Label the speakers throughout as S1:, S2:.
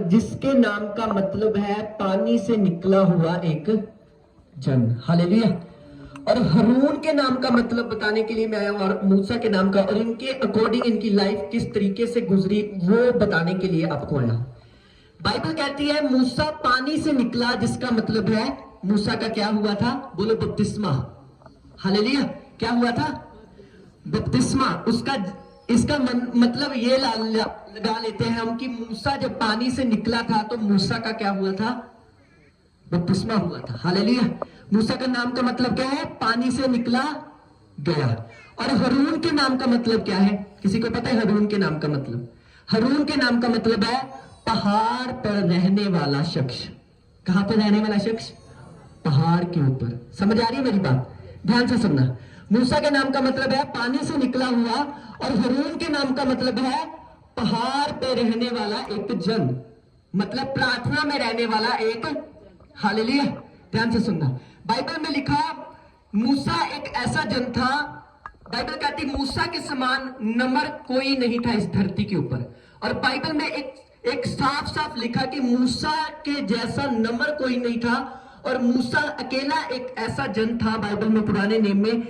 S1: जिसके नाम का मतलब है पानी से निकला हुआ एक जन। हालेलुया। और हारून के नाम का मतलब बताने के लिए मैं आया हूं, और मूसा के नाम का और इनके अकॉर्डिंग इनकी लाइफ किस तरीके से गुजरी वो बताने के लिए आपको आया। बाइबल कहती है मूसा पानी से निकला, जिसका मतलब है मूसा का क्या हुआ था? बोलो बपतिस्मा। हालेलुया। क्या हुआ था? बपतिस्मा। उसका इसका मतलब ये लगा लेते हैं हम कि मूसा जब पानी से निकला था तो मूसा का क्या हुआ था? बपतिस्मा हुआ था। हालेलुया। मूसा का नाम का मतलब क्या है? पानी से निकला गया। और हारून के नाम का मतलब क्या है? किसी को पता है हारून के नाम का मतलब? हारून के नाम का मतलब है पहाड़ पर रहने वाला शख्स। कहां पर रहने वाला शख्स? पहाड़ के ऊपर। समझ आ रही है मेरी बात? ध्यान से सुनना। मूसा के नाम का मतलब है पानी से निकला हुआ, और हारून के नाम का मतलब है पहाड़ पर रहने वाला एक जन, मतलब प्रार्थना में रहने वाला एक। हालेलुया। ध्यान से सुनना। बाइबल में लिखा मूसा एक ऐसा जन था, बाइबल कहती मूसा के समान नम्र कोई नहीं था इस धरती के ऊपर। और बाइबल में एक साफ साफ लिखा कि मूसा के जैसा नम्र कोई नहीं था, और मूसा अकेला एक ऐसा जन था बाइबल में पुराने नियम में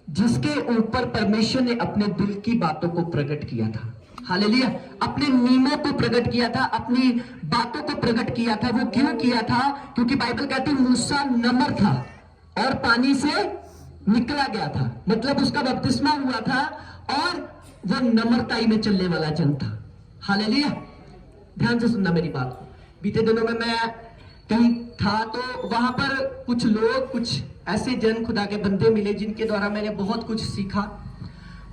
S1: जिसके ऊपर परमेश्वर ने अपने दिल की बातों को प्रकट किया था। हालेलुया। अपने नियमों को प्रकट किया था, अपनी बातों को प्रकट किया था। वो क्यों किया था? क्योंकि बाइबल कहती मूसा नम्र था और पानी से निकला गया था, मतलब उसका बपतिस्मा हुआ था और वो नम्रताई में चलने वाला जन था। हालेलुया। ध्यान से सुनना मेरी बात को। बीते दिनों में मैं कहीं था तो वहां पर कुछ लोग, कुछ ऐसे जन खुदा के बंदे मिले जिनके द्वारा मैंने बहुत कुछ सीखा।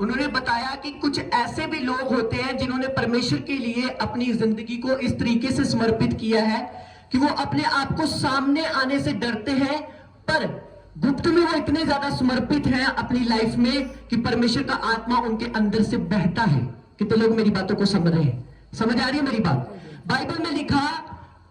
S1: उन्होंने बताया कि कुछ ऐसे भी लोग होते हैं जिन्होंने परमेश्वर के लिए अपनी जिंदगी को इस तरीके से समर्पित किया है कि वो अपने आप को सामने आने से डरते हैं, पर गुप्त में वो इतने ज्यादा समर्पित हैं अपनी लाइफ में कि परमेश्वर का आत्मा उनके अंदर से बहता है। कितने लोग मेरी बातों को समझ रहे हैं? समझ आ रही है मेरी बात? बाइबल में लिखा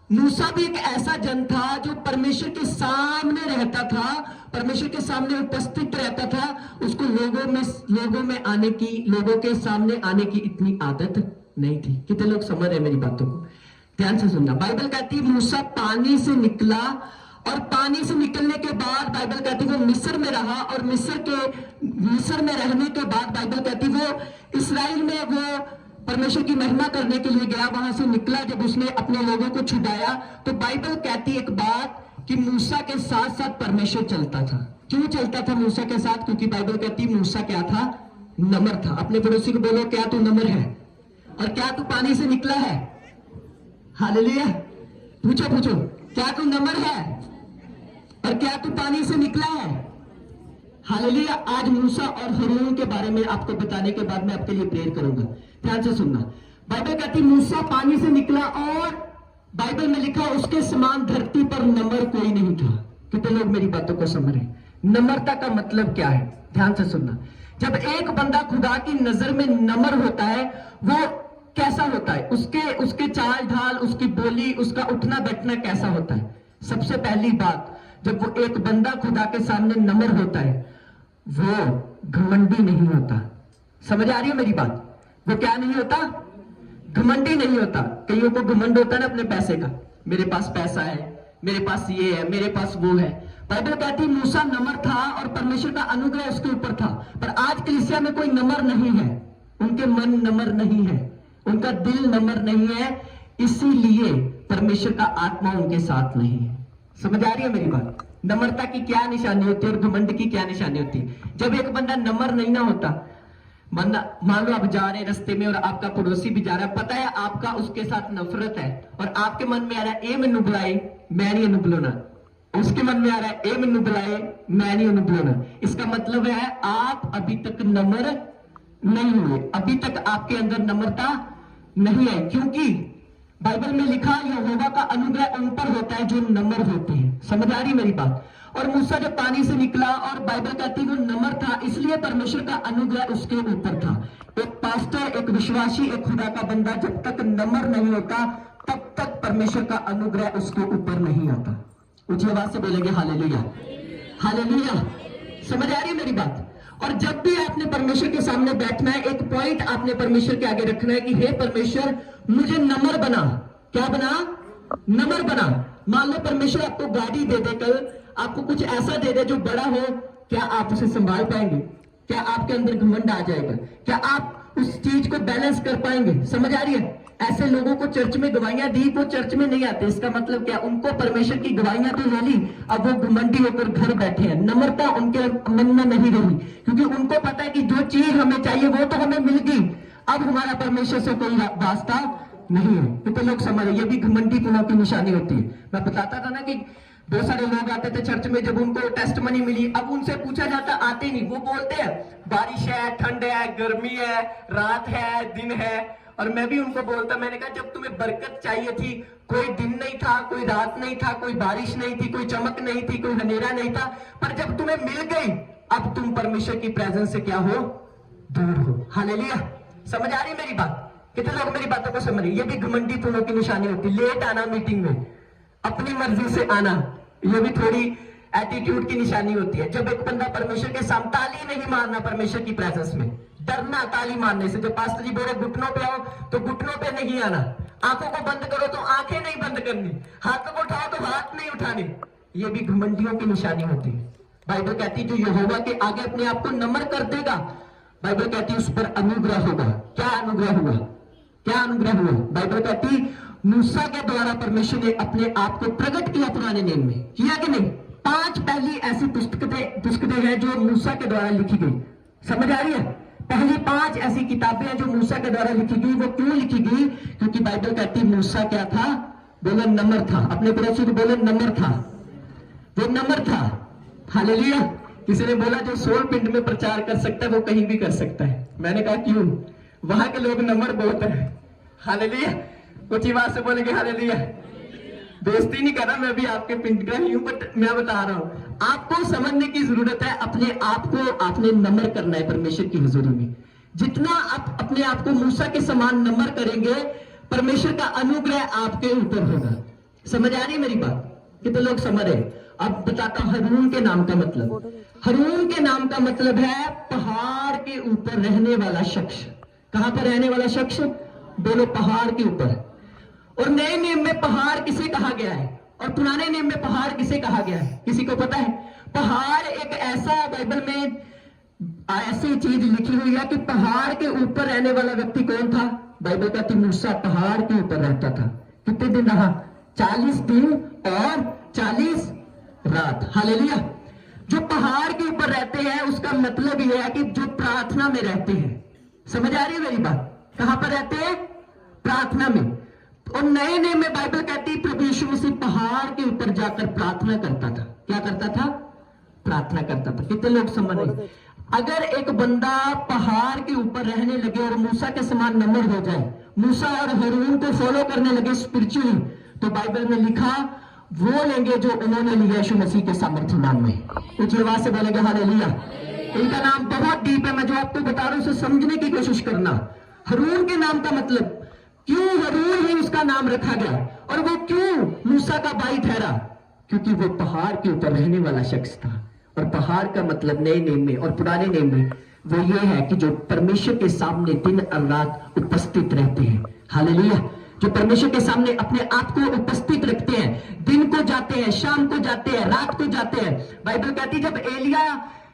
S1: मूसा भी एक ऐसा जन था जो परमेश्वर के सामने रहता था, परमेश्वर के सामने उपस्थित रहता था। उसको लोगों में आने की, लोगों के सामने आने की इतनी आदत नहीं थी। कितने लोग समझ रहे हैं मेरी बातों को? ध्यान से सुनना। बाइबल कहती है मूसा पानी से निकला, और पानी से निकलने के बाद बाइबल कहती वो मिस्र में रहा, और मिस्र में रहने के बाद बाइबल कहती वो इस्राएल में वो परमेश्वर की महिमा करने के लिए गया। वहां से निकला जब उसने अपने लोगों को छुड़ाया, तो बाइबल कहती एक बात कि मूसा के साथ साथ परमेश्वर चलता था। क्यों चलता था मूसा के साथ? क्योंकि बाइबल कहती मूसा क्या था? नम्र था। अपने पड़ोसी को बोलो, क्या तू नम्र है? और क्या तू पानी से निकला है? हालेलुया। पूछो, क्या तू नम्र है? और क्या तू पानी से निकला है? हालेलुया। आज मूसा और हारून के बारे में आपको बताने के बाद मैं आपके लिए प्रेयर करूंगा। ध्यान से सुनना। बाइबल कहती मूसा पानी से निकला, और बाइबल में लिखा उसके समान धरती पर नम्र कोई नहीं था। कितने लोग मेरी बातों को समझ रहे? नम्रता का मतलब क्या है? ध्यान से सुनना। जब एक बंदा खुदा की नजर में नम्र होता है, वो कैसा होता है? उसके चाल ढाल, उसकी बोली, उसका उठना बैठना कैसा होता है? सबसे पहली बात, जब वो एक बंदा खुदा के सामने नम्र होता है, वो घमंडी नहीं होता। समझ आ रही है मेरी बात? वो क्या नहीं होता? घमंडी नहीं होता। कईयों को घमंड होता है ना अपने पैसे का, मेरे पास पैसा है, मेरे पास ये है, मेरे पास वो है। बाइबल कहती मूसा नम्र था और परमेश्वर का अनुग्रह उसके ऊपर था। पर आज कलीसिया में कोई नम्र नहीं है, उनके मन नम्र नहीं है, उनका दिल नम्र नहीं है, इसीलिए परमेश्वर का आत्मा उनके साथ नहीं है। समझ आ रही है मेरी बात? नम्रता की क्या निशानी होती है और घमंड की क्या निशानी होती है? जब एक बंदा नम्र नहीं ना होता, मान लो आप जा रहे हैं रास्ते में और आपका पड़ोसी भी जा रहा है, पता है आपका उसके साथ नफरत है, और आपके मन में आ रहा है ए मैनू बुलाए मैं नहीं बुलाना, उसके मन में आ रहा है ए मैनू बुलाए मैं नहीं बुलाना। इसका मतलब है आप अभी तक नम्र नहीं हुए, अभी तक आपके अंदर नम्रता नहीं आई। क्योंकि बाइबल में लिखा यहोवा का अनुग्रह उन पर होता है जो नम्र होते हैं। समझ आ रही मेरी बात? और मूसा जब पानी से निकला, और बाइबल कहती वो नम्र था, इसलिए परमेश्वर का अनुग्रह उसके ऊपर था। एक पास्टर, एक विश्वासी, एक खुदा का बंदा जब तक नम्र नहीं होता तब तक परमेश्वर का अनुग्रह उसके ऊपर नहीं आता। ऊंची आवाज से बोलेंगे हालेलुया, हालेलुया। समझ आ रही है मेरी बात? और जब भी आपने परमेश्वर के सामने बैठना है, एक पॉइंट आपने परमेश्वर के आगे रखना है कि हे परमेश्वर मुझे नम्र बना, क्या बना? नम्र बना। मान लो परमेश्वर आपको गाड़ी दे दे, कल आपको कुछ ऐसा दे दे जो बड़ा हो, क्या आप उसे संभाल पाएंगे? क्या आपके अंदर घमंड आ जाएगा? क्या आप उस चीज को बैलेंस कर पाएंगे? समझ आ रही है? ऐसे लोगों को चर्च में गवाहियां दी, वो चर्च में नहीं आते। इसका मतलब क्या? उनको परमेश्वर की गवाहियां तो ले ली, अब वो घमंडी होकर घर बैठे हैं। नम्रता उनके मन में नहीं रही, क्योंकि उनको पता है कि जो चीज हमें चाहिए वो तो हमें मिल गई, अब हमारा परमेश्वर से कोई वास्ता नहीं है। कितने लोग समझ रहे? ये भी घमंडी पुनः की निशानी होती है। मैं बताता था ना कि बहुत सारे लोग आते थे चर्च में, जब उनको टेस्ट मनी मिली, अब उनसे पूछा जाता, आते नहीं, वो बोलते हैं बारिश है, ठंड है, गर्मी है, रात है, दिन है। और मैं भी उनको बोलता, मैंने कहा जब तुम्हें बरकत चाहिए थी, कोई दिन नहीं था, कोई रात नहीं था, कोई बारिश नहीं थी, कोई चमक नहीं थी, कोई अंधेरा नहीं था, पर जब तुम्हें मिल गई, अब तुम परमेश्वर की प्रेजेंस से क्या हो? दूर हो। हालेलुया। समझ आ रही है मेरी बात? कितने लोग मेरी बातों को समझ रहे? ये भी घमंडी पुनों की निशानी होती है। लेट आना मीटिंग में, अपनी मर्जी से आना, ये भी थोड़ी एटीट्यूड की निशानी होती है। जब एक बंदा परमेश्वर के सामने, ताली नहीं मारना परमेश्वर की प्रेजेंस में, डरना ताली मारने से। जब पास्टर जी बोले घुटनों पे आओ, तो घुटनों पे नहीं आना। आंखों को बंद करो तो आंखें नहीं बंद करनी, हाथों को उठाओ तो हाथ नहीं उठाने। ये भी घमंडियों की निशानी होती है। बाइबल कहती है जो यहोवा के आगे अपने आप को नम्र कर देगा, बाइबल कहती है उस पर अनुग्रह होगा। क्या अनुग्रह हुआ? क्या अनुग्रह हुआ? बाइबल कहती मूसा के द्वारा परमेश्वर ने अपने आप को प्रकट किया पुराने नियम में, किया कि नहीं? 5 पहली ऐसी पुस्तकें हैं जो मूसा के द्वारा लिखी गई। समझ आ रही है? पहली 5 ऐसी किताबें हैं जो मूसा के द्वारा लिखी गई। वो क्यों लिखी गई? क्योंकि बाइबल कहती मूसा क्या था? बोलो नम्र था। अपने पड़ोसी को बोलो नम्र था। वो नम्र था। हालेलुया। किसी ने बोला जो 16 पिंड में प्रचार कर सकता है वो कहीं भी कर सकता है। मैंने कहा क्यों? वहां के लोग नम्र बहुत है। हालेलुया। कुछ ही बात से बोलेंगे हालेलुया। दोस्ती नहीं कर रहा, मैं भी आपके पिंड का ही हूं, बट मैं बता रहा हूं आपको समझने की जरूरत है। अपने आप को आपने नम्र करना है परमेश्वर की हुजूरी में। जितना आप अपने आप को मूसा के समान नम्र करेंगे, परमेश्वर का अनुग्रह आपके ऊपर होगा। समझ आ रही मेरी बात? कितने लोग समझ रहे? अब बताता हूं हरून के नाम का मतलब। हरून के नाम का मतलब है पहाड़ के ऊपर रहने वाला शख्स। कहां पर रहने वाला शख्स? बोलो पहाड़ के ऊपर। और नए नियम में पहाड़ किसे कहा गया है और पुराने नियम में पहाड़ किसे कहा गया है? किसी को पता है? पहाड़ एक ऐसा, बाइबल में ऐसी चीज लिखी हुई है कि पहाड़ के ऊपर रहने वाला व्यक्ति कौन था? बाइबल कहती मूसा पहाड़ के ऊपर रहता था। कितने दिन रहा? 40 दिन और 40 रात। हालेलुया। जो पहाड़ के ऊपर रहते हैं उसका मतलब यह है कि जो प्रार्थना में रहते हैं। समझ आ रही है मेरी बात? कहां पर रहते हैं? प्रार्थना में। और नए नियम में बाइबल कहती प्रभु यीशु मसीह पहाड़ के ऊपर जाकर प्रार्थना करता था। क्या करता था? प्रार्थना करता था। कितने लोग समझ रहे? अगर एक बंदा पहाड़ के ऊपर रहने लगे और मूसा के समान नम्र हो जाए, मूसा और हारून को फॉलो करने लगे स्पिरिचुअली, तो बाइबल में लिखा वो लेंगे जो उन्होंने लिया यीशु मसीह के सामर्थ्य नाम में। कुछ आवाज से बोलेंगे हालेलुया। इनका नाम बहुत डीप है, मैं जो आपको बता रहा हूं उसे समझने की कोशिश करना। हारून के नाम का मतलब, क्यों हारून ही उसका नाम रखा गया और वो क्यों मूसा का भाई ठहरा? क्योंकि वो पहाड़ के ऊपर रहने वाला शख्स था। और पहाड़ का मतलब नए नियम में और पुराने नियम में वो ये है कि जो परमेश्वर के सामने दिन और रात उपस्थित रहते हैं। हालेलुया। जो परमेश्वर के सामने अपने आप को उपस्थित रखते हैं, दिन को जाते हैं, शाम को जाते हैं, रात को जाते हैं। बाइबल कहती जब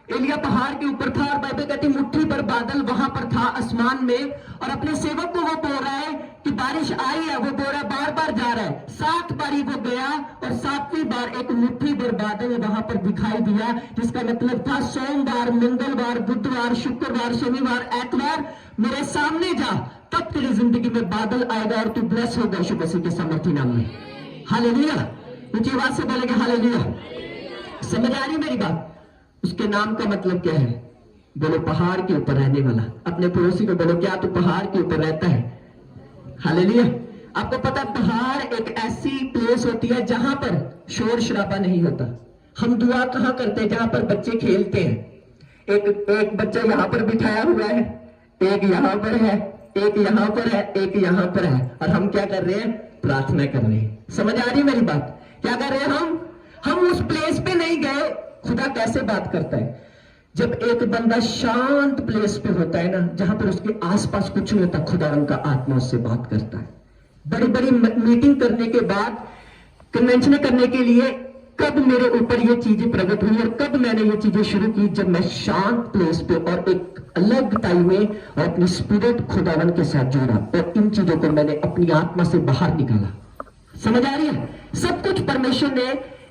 S1: एलिया पहाड़ के ऊपर था और बाइबल कहती मुट्ठी पर बादल वहां पर था आसमान में, और अपने सेवक को वो बोल रहा है कि बारिश आई है, वो बोल रहा है बार बार जा रहा है। 7 बारी वो गया और 7वीं बार एक मुट्ठी भर बादल वहां पर दिखाई दिया, जिसका मतलब था सोमवार, मंगलवार, बुधवार, शुक्रवार, शनिवार, एतवार मेरे सामने जा, तब तेरी जिंदगी में बादल आएगा और तू ब्लेस होगा यीशु मसीह के सामर्थ्य नाम में। हालेलुया। ऊंची आवाज से बोलेंगे हालेलुया। समझ आ रही मेरी बात? उसके नाम का मतलब क्या है? बोलो पहाड़ के ऊपर रहने वाला। अपने पड़ोसी को बोलो क्या तू पहाड़ के ऊपर रहता है? हालेलुया। आपको पता पहाड़ एक ऐसी प्लेस होती है जहां पर शोर शराबा नहीं होता। हम दुआ कहां करते हैं? जहां पर बच्चे खेलते हैं। एक बच्चा यहां पर बिठाया हुआ है, एक यहां पर है, एक यहां पर है, एक यहां पर है, और हम क्या कर रहे हैं? प्रार्थना कर रहे हैं। समझ आ रही मेरी बात? क्या कर रहे हैं हम उस प्लेस पे नहीं गए। खुदा कैसे बात करता है? जब एक बंदा शांत प्लेस पे होता है ना, जहां पर उसके आसपास कुछ नहीं होता, खुदा उनका आत्मा उससे बात करता है। बड़ी बड़ी मीटिंग करने के बाद, कन्वेंशन करने के लिए कब मेरे ऊपर ये चीजें प्रकट हुई और कब मैंने ये चीजें शुरू की, जब मैं शांत प्लेस पे और एक अलग टाइम में और अपनी स्पिरिट खुदावन के साथ जुड़ा और इन चीजों को मैंने अपनी आत्मा से बाहर निकाला। समझ आ रही है? सब कुछ परमेश्वर ने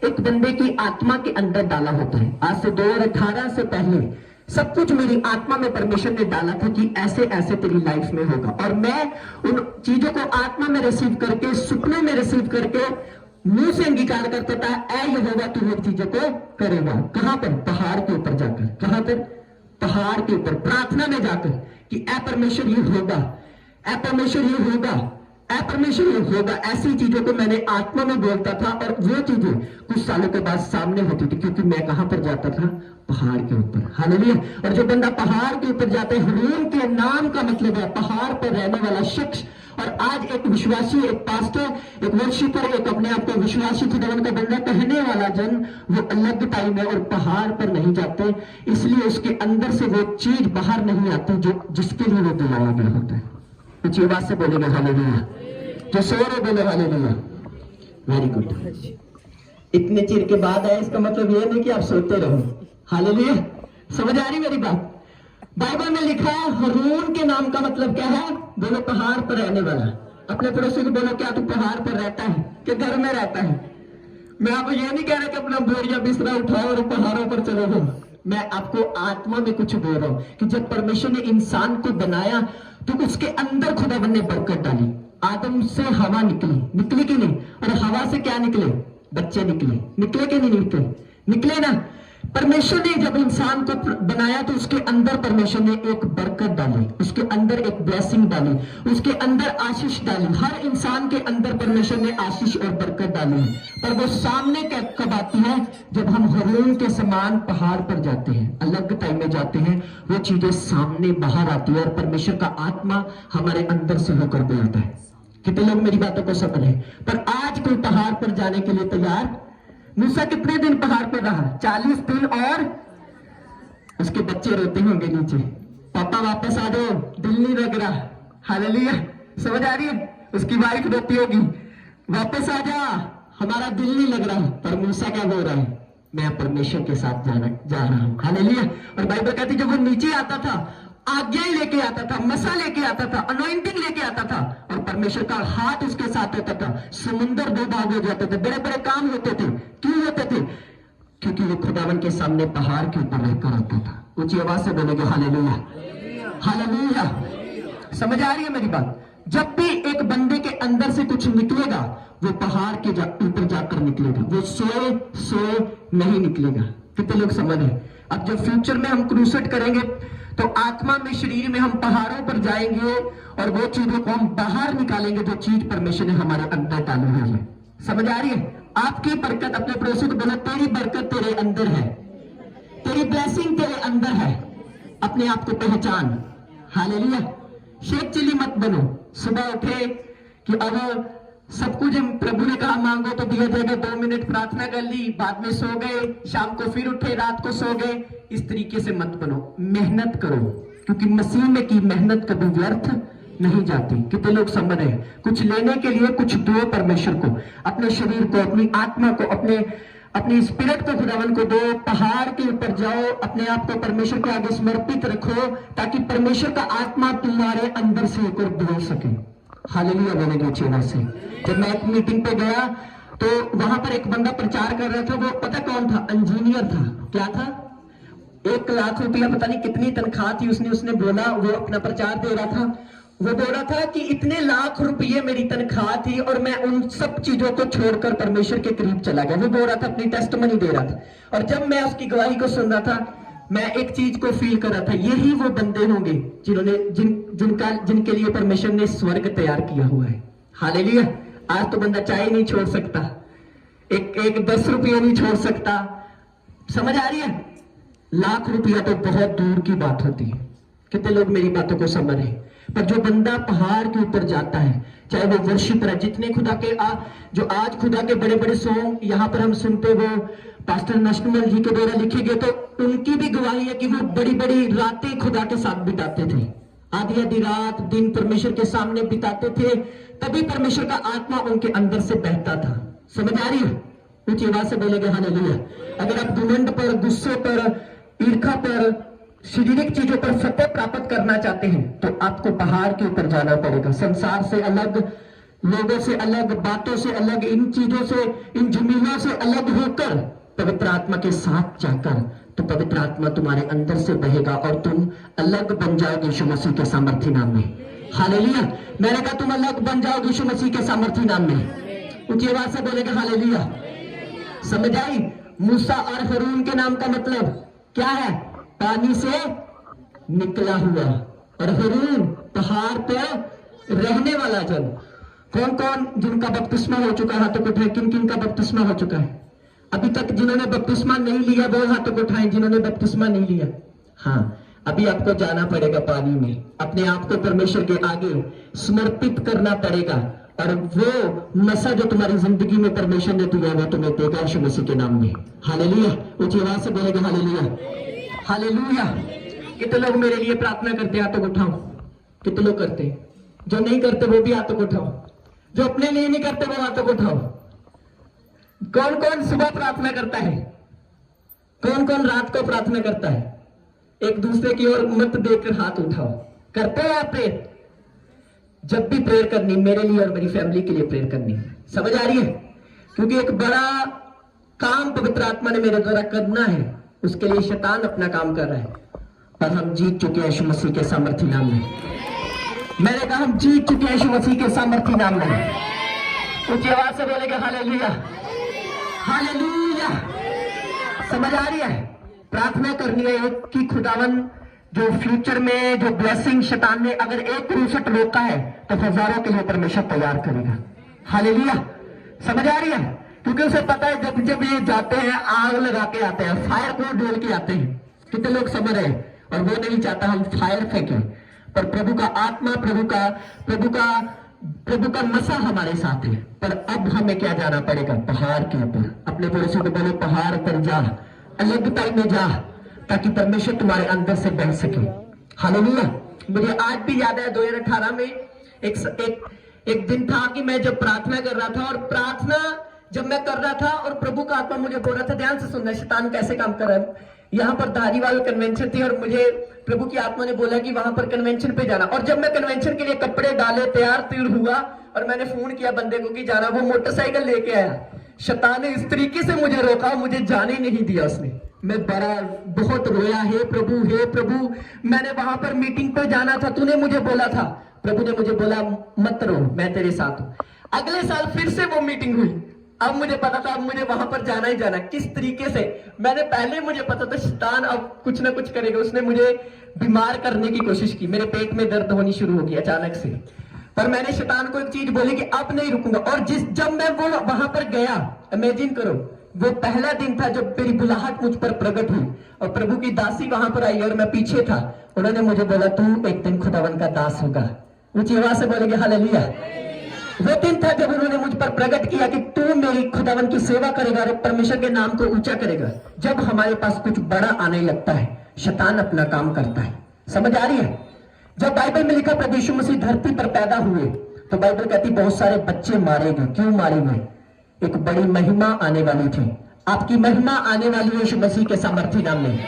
S1: एक बंदे की आत्मा के अंदर डाला होता है। आज से 2018 से पहले सब कुछ मेरी आत्मा में परमेश्वर ने डाला था कि ऐसे ऐसे तेरी लाइफ में होगा, और मैं उन चीजों को आत्मा में रिसीव करके, सुपने में रिसीव करके मुंह से अंगीकार करता था, ऐ यहोवा तू इन चीजों को करेगा। कहां पर? पहाड़ के ऊपर जाकर। कहां पर? पहाड़ के ऊपर, प्रार्थना में जाकर कि ऐ परमेश्वर ये होगा, ऐ परमेश्वर ये होगा, ऐ परमेश्वर ये होगा। ऐसी चीजों को मैंने आत्मा में बोलता था और वो चीजें कुछ सालों के बाद सामने होती थी, क्योंकि मैं कहां पर जाता था? पहाड़ के ऊपर। हालेलुया। और जो बंदा पहाड़ के ऊपर जाता है, हुरूम के नाम का मतलब है पहाड़ पर रहने वाला शख्स। और आज एक विश्वासी, एक पास्टर, एक वर्शिपर, एक अपने आप को विश्वासी खुदावन का बंदा कहने वाला जन, वो अलग टाइम है और पहाड़ पर नहीं जाते, इसलिए उसके अंदर से वो चीज बाहर नहीं आती जो जिसके लिए वो बुलाया गया होता है। कुछ बात से बोलेंगे हालेलुया। जो सो रहे बोले हालेलुया। Very good. इतने चिर के बाद आए, इसका मतलब ये नहीं कि आप सोते रहो। हालेलुया। समझ आ रही मेरी बात? बाइबल में लिखा है हारून के नाम का मतलब क्या है? बोलो पहाड़ पर रहने वाला। अपने पड़ोसी को बोलो, क्या तू पहाड़ पर रहता है कि घर में रहता है? मैं आपको ये नहीं कह रहा कि अपना बोरिया बिस्तरा उठाओ और पहाड़ों पर चलो हो। मैं आपको आत्मा में कुछ बोल रहा हूं कि जब परमेश्वर ने इंसान को बनाया तो उसके अंदर खुदावन ने बरकत डाली। आदम से हवा निकली, निकली कि नहीं? और हवा से क्या निकले? बच्चे निकले। निकले कि नहीं निकले? निकले ना। परमेश्वर ने जब इंसान को बनाया तो उसके अंदर परमेश्वर ने एक बरकत डाली, उसके अंदर एक ब्लेसिंग डाली, उसके अंदर आशीष डाली। हर इंसान के अंदर परमेश्वर ने आशीष और बरकत डाली है, पर वो सामने कब आती है? जब हम हारून के समान पहाड़ पर जाते हैं, अलग टाइम में जाते हैं, वो चीजें सामने बाहर आती है और परमेश्वर का आत्मा हमारे अंदर से होकर बोलता है। कितने लोग मेरी बातों को समझ रहे? पर आज कोई पहाड़ पर जाने के लिए तैयार? मूसा कितने दिन पहाड़ पर रहा? 40 दिन। और उसके बच्चे रोते होंगे नीचे, पापा वापस आ जाओ, दिल नहीं लग रहा। हालेलुया। समझ आ रही है? उसकी वाइफ रोती होगी, वापस आ जा, हमारा दिल नहीं लग रहा। पर मूसा क्या बोल रहा है? मैं परमेश्वर के साथ जा रहा हूं। हालेलुया। और बाइबल कहती जब वो नीचे आता था, आज्ञा लेके आता था, मसा लेके आता था, अनॉइंटिंग लेके आता था, और परमेश्वर का हाथ उसके साथ होता था। समुंदर दो भाग हो जाते थे, बड़े बड़े काम होते थे। क्यों होते थे? क्योंकि वो खुदावन के सामने पहाड़ के ऊपर रहकर आता था। ऊंची आवाज से बोलेंगे हालेलुया, हालेलुया। समझ आ रही है मेरी बात? जब भी एक बंदे के अंदर से कुछ निकलेगा, वो पहाड़ के ऊपर जाकर निकलेगा, वो सोए नहीं निकलेगा। कितने लोग समझ है? अब जब फ्यूचर में हम क्रूसेड करेंगे तो आत्मा में, शरीर में हम पहाड़ों पर जाएंगे और वो चीजों को हम बाहर निकालेंगे जो चीज परमेश्वर ने हमारे अंदर डाली हुई है। समझ आ रही है? आपकी बरकत, अपने पड़ोसी को बोला, तेरी बरकत तेरे अंदर है, तेरी ब्लेसिंग तेरे अंदर है। अपने आप को पहचान। हालेलुया। शेख चिल्ली मत बनो। सुबह उठे कि अब सब कुछ प्रभु ने कहा मांगो तो दिया जाएगा, 2 मिनट प्रार्थना कर ली, बाद में सो गए, शाम को फिर उठे, रात को सो गए। इस तरीके से मत बनो। मेहनत करो, क्योंकि मसीह में की मेहनत कभी व्यर्थ नहीं जाती। कितने लोग समझ रहे हैं? कुछ लेने के लिए कुछ दो परमेश्वर को, अपने शरीर को, अपनी आत्मा को, अपनी स्पिरिट को खुदावन को दो। पहाड़ के ऊपर जाओ, अपने आप को परमेश्वर के आगे समर्पित रखो, ताकि परमेश्वर का आत्मा तुम्हारे अंदर से होकर बोल सके। हालेलुया बोलेंगे ऊंची आवाज से। जब मैं एक मीटिंग पे गया तो वहां पर एक बंदा प्रचार कर रहा था। वो पता कौन था? इंजीनियर था। क्या था? 1 लाख रुपया, पता नहीं कितनी तनख्वाह थी। उसने बोला, वो अपना प्रचार दे रहा था, वो बोल रहा था कि इतने लाख रुपये मेरी तनख्वाह थी और मैं उन सब चीजों को छोड़कर परमेश्वर के करीब चला गया। वो बोल रहा था, अपनी टेस्टमनी दे रहा था। और जब मैं उसकी गवाही को सुन रहा था, मैं एक चीज को फील कर रहा था, यही वो बंदे होंगे जिनके लिए परमेश्वर ने स्वर्ग तैयार किया हुआ है। हालेलुया। आज तो बंदा चाय नहीं छोड़ सकता, एक 10 रुपये नहीं छोड़ सकता। समझ आ रही है? लाख रुपया तो बहुत दूर की बात होती है। कितने लोग मेरी बातों को समझ रहे? पर जो बंदा पहाड़ के ऊपर जाता है, चाहे वो वर्शिपर है, जितने खुदा के जो आज खुदा के बड़े बड़े सॉन्ग यहाँ पर हम सुनते, वो पास्टर नशमल जी के द्वारा लिखे गए, तो उनकी भी गवाही है कि वो बड़ी बड़ी रातें खुदा के साथ बिताते थे। आधी आधी रात दिन परमेश्वर के सामने बिताते थे, तभी परमेश्वर का आत्मा उनके अंदर से बहता था। समझ आ रही है? ऊंची आवाज से बोलेंगे हालेलुया। अगर आप घमंड पर, गुस्से पर, ईर्ष्या पर, शारीरिक चीजों पर फतेह प्राप्त करना चाहते हैं तो आपको पहाड़ के ऊपर जाना पड़ेगा। संसार से अलग, लोगों से अलग, बातों से अलग, इन चीजों से, इन झुमिलों से अलग होकर पवित्र आत्मा के साथ जाकर तो पवित्र आत्मा तुम्हारे अंदर से बहेगा और तुम अलग बन जाओगे यीशु मसीह के सामर्थी नाम में। हालेलुया। मैंने कहा तुम अलग बन जाओगे यीशु मसीह के सामर्थी नाम में। ऊंची आवाज से बोलेंगे हालेलुया। समझ आई? मूसा और हारून के नाम का मतलब क्या है? पानी से निकला हुआ, और हारून पहाड़ पर रहने वाला जन। कौन कौन जिनका बपतिस्मा हो चुका है हाथों को उठाएं। किन किन का बपतिस्मा हो चुका है? अभी तक जिन्होंने बपतिस्मा नहीं लिया वो हाथों को उठाएं, जिन्होंने बपतिस्मा नहीं लिया। हाँ, अभी आपको जाना पड़ेगा पानी में, अपने आप को परमेश्वर के आगे समर्पित करना पड़ेगा, और वो नशा जो तुम्हारी जिंदगी में परमेश्वर ने दिया वो तुम्हें देगा यीशु मसीह के नाम में। हालेलुया। ऊंची आवाज से बोलेगा हालेलुया। हालेलुया। कितने लोग मेरे लिए प्रार्थना करते हैं? हाथों को उठाओ। कितने लोग करते हैं? जो नहीं करते वो भी हाथों को उठाओ। जो अपने लिए नहीं करते वो हाथों को उठाओ। कौन कौन सुबह प्रार्थना करता है? कौन कौन रात को प्रार्थना करता है? एक दूसरे की ओर मत देखकर हाथ उठाओ। करते हैं आप प्रेयर? जब भी प्रेयर करनी, मेरे लिए और मेरी फैमिली के लिए प्रेयर करनी। समझ आ रही है? क्योंकि एक बड़ा काम पवित्र आत्मा ने मेरे द्वारा करना है, उसके लिए शैतान अपना काम कर रहा है, पर हम जीत चुके हैं यीशु मसीह के सामर्थी नाम में। मैंने कहा हम जीत चुके हैं यीशु मसीह के सामर्थी नाम में। ऊंची आवाज से बोलेंगे हालेलुया। हालेलुया। समझ आ रही है? प्रार्थना करनी है कि खुदावन जो फ्यूचर में जो ब्लेसिंग शैतान ने अगर एक प्रतिशत रोका है तो हजारों के लिए परमेश्वर तैयार करेगा। हालेलुया। समझ आ रही है? क्योंकि उसे पता है जब जब ये जाते हैं आग लगा के आते हैं, फायर को डोल के आते हैं। कितने लोग समझ रहे हैं? और वो नहीं चाहता हम फायर फेंकें, पर प्रभु का आत्मा, प्रभु का नशा हमारे साथ है। पर अब हमें क्या जाना पड़ेगा? पहाड़ के ऊपर। अपने पड़ोसी को बोलो पहाड़ पर जा, अलग टाइम में जा, ताकि परमेश्वर तुम्हारे अंदर से बह सके। हालेलुया। मुझे आज भी याद है 2018 में एक दिन था कि मैं जब प्रार्थना कर रहा था, और प्रार्थना जब मैं कर रहा था और प्रभु का आत्मा मुझे बोल रहा था, ध्यान से सुनना शैतान कैसे काम कर रहा है। यहाँ पर धारीवाल कन्वेंशन थी और मुझे प्रभु की आत्मा ने बोला कि वहां पर कन्वेंशन पे जाना। और जब मैं कन्वेंशन के लिए कपड़े डाले, तैयार हुआ और मैंने फोन किया बंदे को कि जाना, वो मोटरसाइकिल लेके आया। शैतान ने इस तरीके से मुझे रोका, मुझे जाने नहीं दिया उसने। मैं बहुत रोया, हे प्रभु, मैंने वहां पर मीटिंग पर जाना था, तूने मुझे बोला था। प्रभु ने मुझे बोला मत रो, मैं तेरे साथ हूं। अगले साल फिर से वो मीटिंग हुई। अब मुझे पता था अब मुझे वहां पर जाना ही जाना। किस तरीके से? मैंने पहले मुझे पता था शैतान अब कुछ ना कुछ करेगा। उसने मुझे बीमार करने की कोशिश की, मेरे पेट में दर्द होनी शुरू हो गई अचानक से। पर मैंने शैतान को एक चीज बोली कि अब नहीं रुकूंगा। और जब मैं वो वहां पर गया, इमेजिन करो, वो पहला दिन था जब मेरी बुलाहट मुझ पर प्रकट हुई और प्रभु की दासी वहां पर आई और मैं पीछे था। उन्होंने मुझे बोला तू एक दिन खुदावन का दास होगा। ऊंची आवाज से बोलेंगे हालेलुया। वो दिन था जब उन्होंने मुझ पर प्रकट किया कि तू मेरी खुदावन की सेवा करेगा और परमेश्वर के नाम को ऊंचा करेगा। जब हमारे पास कुछ बड़ा आने लगता है, शैतान अपना काम करता है। समझ आ रही है? जब बाइबल में लिखा प्रभु यीशु मसीह धरती पर पैदा हुए तो बाइबल कहती बहुत सारे बच्चे मारे गए। क्यों मारे गए? एक बड़ी महिमा आने वाली थी। आपकी महिमा आने वाली है यीशु मसीह के सामर्थी नाम में।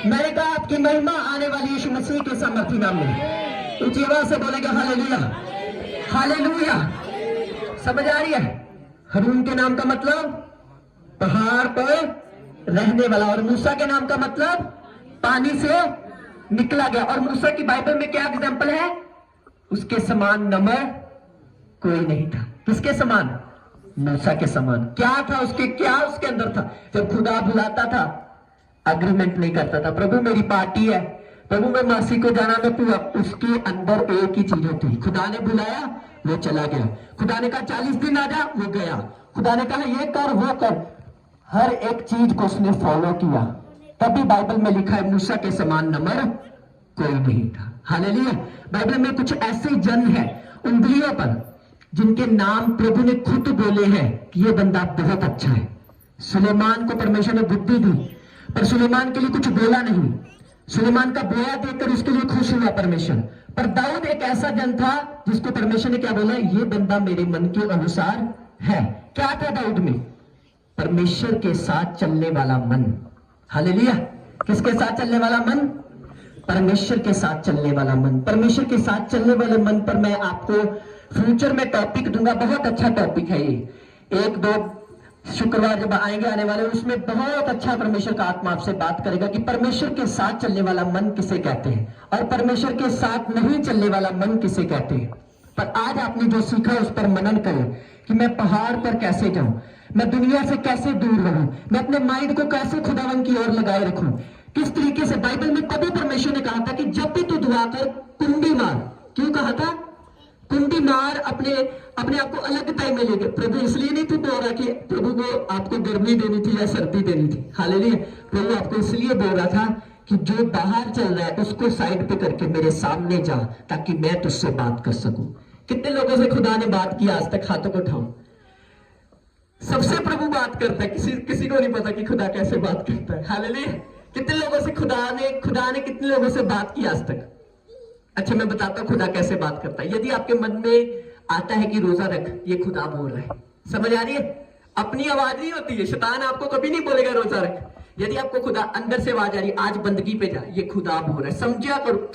S1: मैंने कहा आपकी महिमा आने वाली यीशु मसीह के सामर्थी नाम में। ऊंची आवाज से बोलेगा हालेलुया। हालेलुया। समझ आ रही है? हारून के नाम का मतलब पहाड़ पर रहने वाला, और मूसा के नाम का मतलब पानी से निकला गया। और मूसा की बाइबल में क्या एग्जांपल है? उसके समान नमर कोई नहीं था। किसके समान? मूसा के समान। क्या था उसके अंदर था? जब खुदा बुलाता था अग्रीमेंट नहीं करता था। प्रभु मेरी पार्टी है, प्रभु मैं मासी को जाना में तू, उसके अंदर एक ही चीज होती। खुदा ने बुलाया, वो चला गया। खुदा ने कहा 40 दिन आ जा, वो गया। खुदा ने कहा ये कर, वो कर। हर एक चीज को उसने फॉलो किया। तभी बाइबल में लिखा है मूसा के समान नमर कोई नहीं था। हालेलुया। बाइबल में कुछ ऐसे जन हैं उंगलियों पर जिनके नाम प्रभु ने खुद बोले हैं कि ये बंदा बहुत अच्छा है। सुलेमान को परमेश्वर ने बुद्धि दी, पर सुलेमान के लिए कुछ बोला नहीं। सुलेमान का बोया देखकर उसके लिए खुश हुआ परमेश्वर। पर दाऊद एक ऐसा जन था जिसको परमेश्वर ने क्या बोला, ये बंदा मेरे मन के अनुसार है। क्या था दाऊद में? परमेश्वर के साथ चलने वाला मन। हालेलुया। किसके साथ चलने वाला मन? परमेश्वर के साथ चलने वाला मन। परमेश्वर के साथ चलने वाले मन पर मैं आपको फ्यूचर में टॉपिक दूंगा। बहुत अच्छा टॉपिक है ये। एक दो शुक्रवार जब आएंगे आने वाले, उसमें बहुत अच्छा परमेश्वर का आत्मा आपसे बात करेगा कि परमेश्वर के साथ चलने वाला मन किसे कहते हैं और परमेश्वर के साथ नहीं चलने वाला मन किसे कहते हैं। पर आज आपने जो सीखा उस पर मनन करें कि मैं पहाड़ पर कैसे जाऊं, मैं दुनिया से कैसे दूर रहूं, मैं अपने माइंड को कैसे खुदावन की ओर लगाए रखूं, किस तरीके से। बाइबल में तभी परमेश्वर ने कहा था कि जब भी तू दुआ कर कुंडी मार। क्यों कहा था? कुंडी मार, अपने आप को अलग टाइम में लेके। प्रभु इसलिए नहीं तू बोल रहा कि प्रभु को आपको गर्मी देनी थी या सर्दी देनी थी। हालेलुया। प्रभु आपको इसलिए बोल रहा था कि जो बाहर चल रहा है उसको साइड पे करके मेरे सामने जा, ताकि मैं तुझसे बात कर सकूं। कितने लोगों से खुदा ने बात की आज तक? हाथों को उठाओ। सबसे प्रभु बात करता है। किसी को नहीं पता कि खुदा कैसे बात करता है। हालेलुया। कितने लोगों से खुदा ने कितने लोगों से बात की आज तक? अच्छा, मैं बताता हूं खुदा कैसे बात करता है। यदि आपके मन में आता है कि रोजा रख, ये खुदा बोल रहा है। समझ आ रही है? अपनी आवाज नहीं होती है। शैतान आपको कभी नहीं बोलेगा रोजा रख। यदि आपको खुदा अंदर से आवाज आ रही है, आज बंदगी पे जा, ये खुदा बोल रहा है।